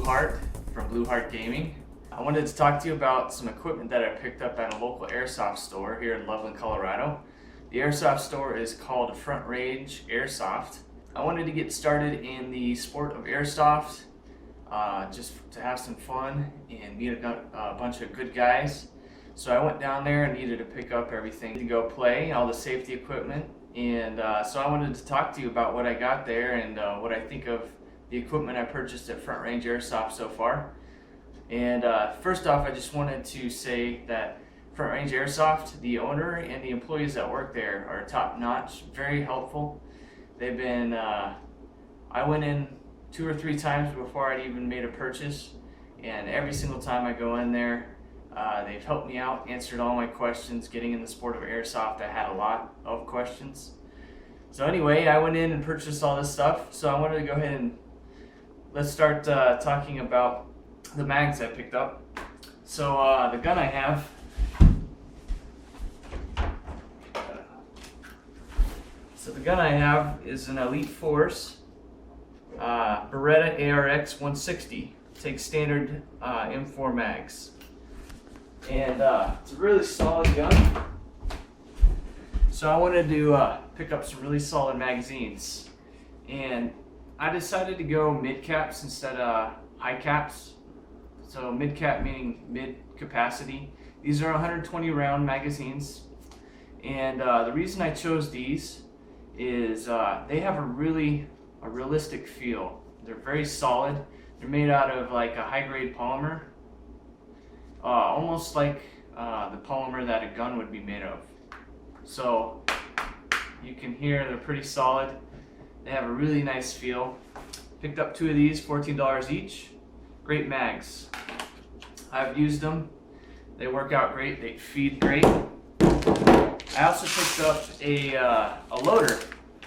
Heart from BlueheartGaming. I wanted to talk to you about some equipment that I picked up at a local airsoft store here in Loveland, Colorado. The airsoft store is called FrontRangeAirsoft. I wanted to get started in the sport of airsoft, just to have some fun and meet a bunch of good guys. So I went down there and needed to pick up everything to go play, all the safety equipment. And so I wanted to talk to you about what I got there and what I think of the equipment I purchased at FrontRangeAirsoft so far. And first off, I just wanted to say that FrontRangeAirsoft, the owner and the employees that work there are top notch, very helpful. They've been, I went in 2 or 3 times before I'd even made a purchase, and every single time I go in there, they've helped me out, answered all my questions. Getting in the sport of airsoft, I had a lot of questions. So anyway, I went in and purchased all this stuff, so I wanted to go ahead and let's start talking about the mags I picked up. So the gun I have, is an Elite Force Baretta ARX 160. Takes standard M4 mags, and it's a really solid gun. So I wanted to pick up some really solid magazines, and I decided to go mid caps instead of high caps. So mid cap meaning mid capacity. These are 120 round magazines, and the reason I chose these is they have a realistic feel. They're very solid. They're made out of like a high grade polymer, almost like the polymer that a gun would be made of. So you can hear they're pretty solid. They have a really nice feel. Picked up 2 of these, $14 each. Great mags. I've used them. They work out great. They feed great. I also picked up a loader.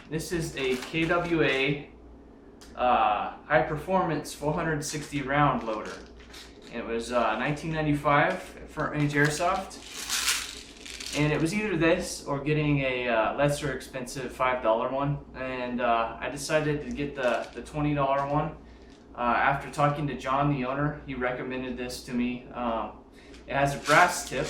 This is a KWA high performance 460 round loader. It was $19.95 at FrontRangeAirsoft. And it was either this or getting a lesser expensive $5 one, and I decided to get the $20 one. After talking to John, the owner, he recommended this to me. It has a brass tip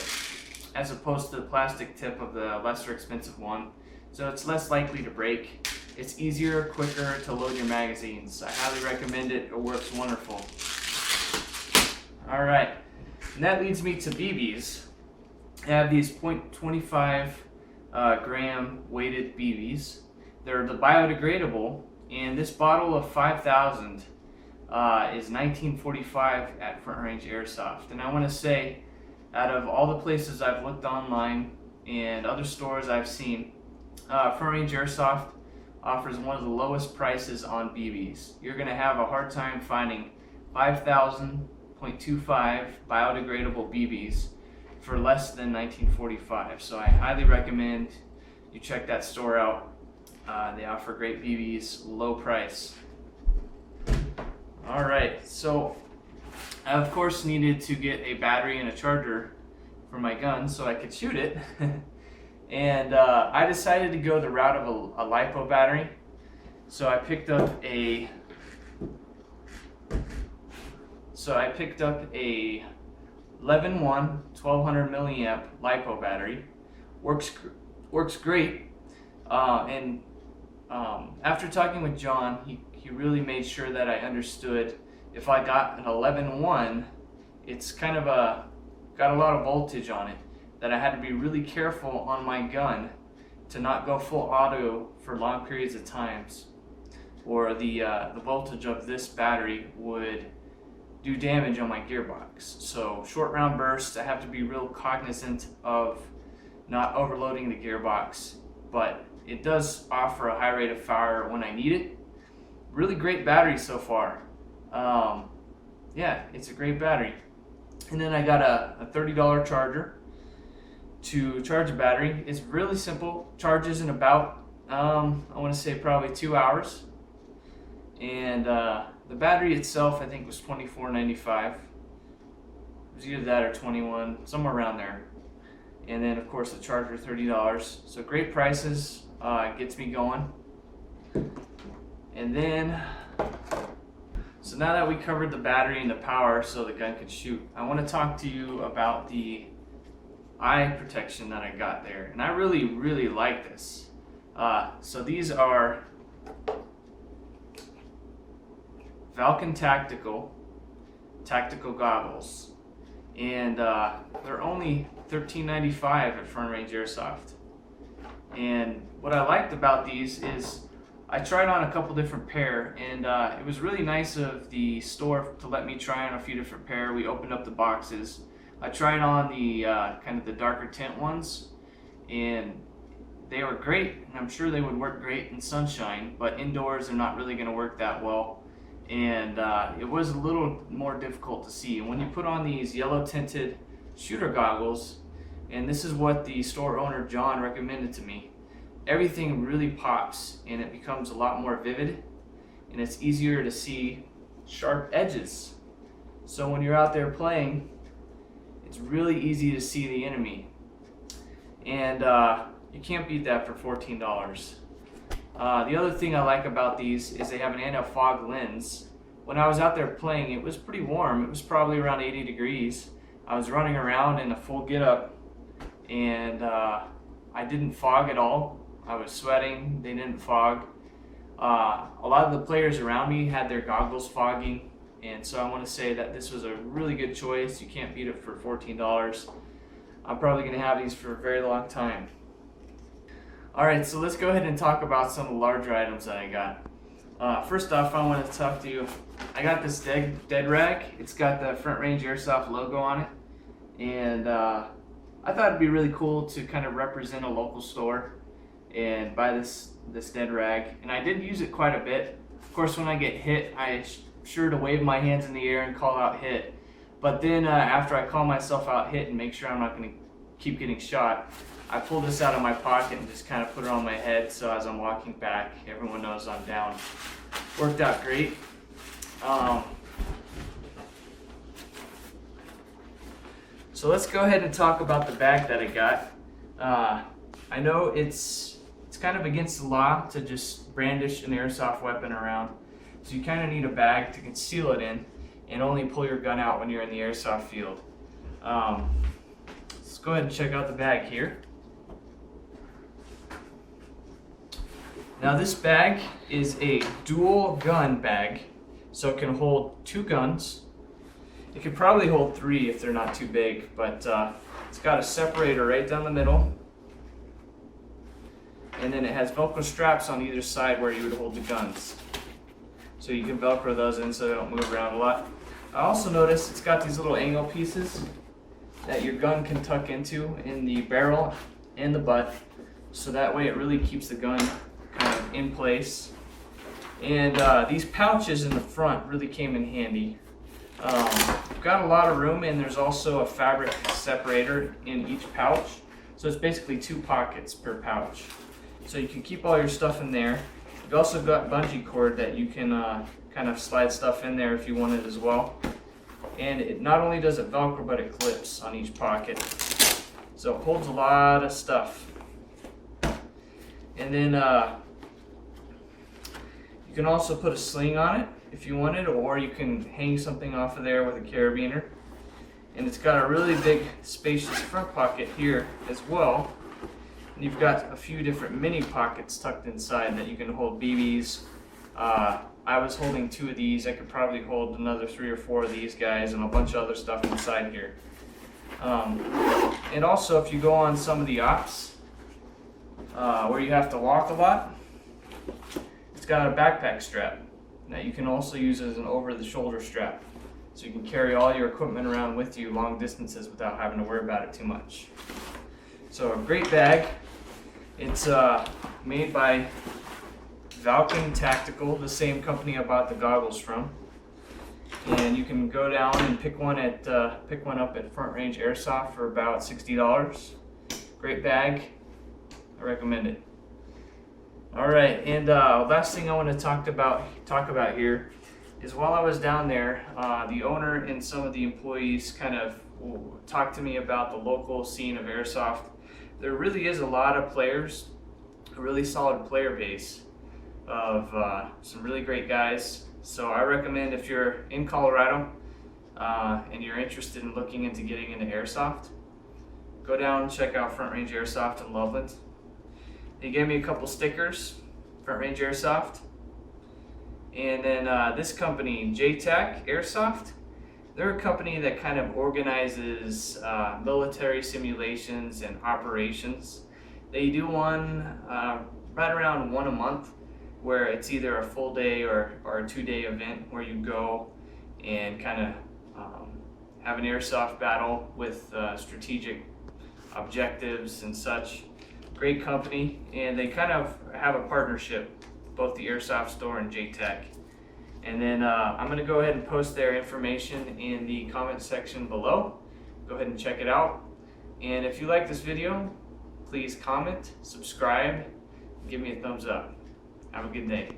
as opposed to the plastic tip of the lesser expensive one, so it's less likely to break. It's easier, quicker to load your magazines. I highly recommend it. It works wonderful. Alright, and that leads me to BBs. I have these 0.25 gram weighted BBs. They're the biodegradable, and this bottle of 5,000 is $19.45 at FrontRangeAirsoft. And I want to say, out of all the places I've looked online and other stores I've seen, FrontRangeAirsoft offers one of the lowest prices on BBs. You're going to have a hard time finding 5,000 0.25 biodegradable BBs for less than $19.45. So I highly recommend you check that store out. They offer great BBs, low price. Alright, so I of course needed to get a battery and a charger for my gun so I could shoot it. And I decided to go the route of a LiPo battery. So I picked up a 11-1 1200 milliamp LiPo battery. Works great. And after talking with John, he really made sure that I understood if I got an 11-1, it's kind of got a lot of voltage on it, that I had to be really careful on my gun to not go full auto for long periods of times, or the voltage of this battery would do damage on my gearbox. So short round bursts, I have to be real cognizant of not overloading the gearbox, but it does offer a high rate of fire when I need it. Really great battery so far. Yeah, it's a great battery. And then I got a $30 charger to charge a battery. It's really simple. Charges in about, I want to say probably 2 hours. And the battery itself, I think, was $24.95. It was either that or $21, somewhere around there. And then, of course, the charger, $30. So great prices. Gets me going. And then So now that we covered the battery and the power so the gun could shoot, I want to talk to you about the eye protection that I got there. And I really like this. So these are Falcon Tactical goggles. And they're only $13.95 at FrontRangeAirsoft. And what I liked about these is I tried on a couple different pair, and it was really nice of the store to let me try on a few different pair. We opened up the boxes. I tried on the kind of the darker tint ones, and they were great, and I'm sure they would work great in sunshine, but indoors they're not really going to work that well, and it was a little more difficult to see. And when you put on these yellow tinted shooter goggles, and this is what the store owner John recommended to me, everything really pops and it becomes a lot more vivid, and it's easier to see sharp edges. So when you're out there playing, it's really easy to see the enemy, and you can't beat that for $14. The other thing I like about these is they have an anti-fog lens. When I was out there playing, it was pretty warm. It was probably around 80 degrees. I was running around in a full get-up, and I didn't fog at all. I was sweating, they didn't fog. A lot of the players around me had their goggles fogging, and so I want to say that this was a really good choice. You can't beat it for $14. I'm probably going to have these for a very long time. Alright, so let's go ahead and talk about some of the larger items that I got. First off, I want to talk to you. I got this dead rag. It's got the FrontRangeAirsoft logo on it, and I thought it'd be really cool to kind of represent a local store and buy this dead rag. And I did use it quite a bit. Of course, when I get hit, I'm sure to wave my hands in the air and call out hit. But then after I call myself out hit and make sure I'm not going to keep getting shot, I pull this out of my pocket and just kind of put it on my head, so as I'm walking back, everyone knows I'm down. Worked out great. So let's go ahead and talk about the bag that I got. I know it's kind of against the law to just brandish an airsoft weapon around, so you kind of need a bag to conceal it in and only pull your gun out when you're in the airsoft field. Let's go ahead and check out the bag here. Now this bag is a dual gun bag, so it can hold 2 guns. It could probably hold 3 if they're not too big, but it's got a separator right down the middle, and then it has Velcro straps on either side where you would hold the guns. So you can Velcro those in so they don't move around a lot. I also noticed it's got these little angle pieces that your gun can tuck into in the barrel and the butt, so that way it really keeps the gun kind of in place. And these pouches in the front really came in handy. Got a lot of room, and there's also a fabric separator in each pouch, so it's basically 2 pockets per pouch, so you can keep all your stuff in there. You've also got bungee cord that you can kind of slide stuff in there if you want it as well. And it not only does it Velcro, but it clips on each pocket, so it holds a lot of stuff. And then you can also put a sling on it if you wanted, or you can hang something off of there with a carabiner. And it's got a really big spacious front pocket here as well. And you've got a few different mini pockets tucked inside that you can hold BBs. I was holding 2 of these. I could probably hold another 3 or 4 of these guys, and a bunch of other stuff inside here. And also, if you go on some of the ops where you have to walk a lot, it's got a backpack strap that you can also use as an over-the-shoulder strap, so you can carry all your equipment around with you long distances without having to worry about it too much. So a great bag. It's made by Falcon Tactical, the same company I bought the goggles from. And you can go down and pick one up at FrontRangeAirsoft for about $60. Great bag. I recommend it. All right, and last thing I want to talk about here is, while I was down there, the owner and some of the employees kind of talked to me about the local scene of airsoft. There really is a lot of players, a really solid player base of some really great guys, So I recommend, if you're in Colorado and you're interested in looking into getting into airsoft, go down and check out Front Range Airsoft in Loveland. They gave me a couple stickers, Front Range Airsoft. And then this company, Airsoft, they're a company that kind of organizes military simulations and operations. They do one right around one a month, where it's either a full day or a 2-day event where you go and kind of have an airsoft battle with strategic objectives and such. Great company, and they kind of have a partnership, both the Airsoft store and JTech. And then I'm going to go ahead and post their information in the comment section below. Go ahead and check it out. And if you like this video, please comment, subscribe, and give me a thumbs up. Have a good day.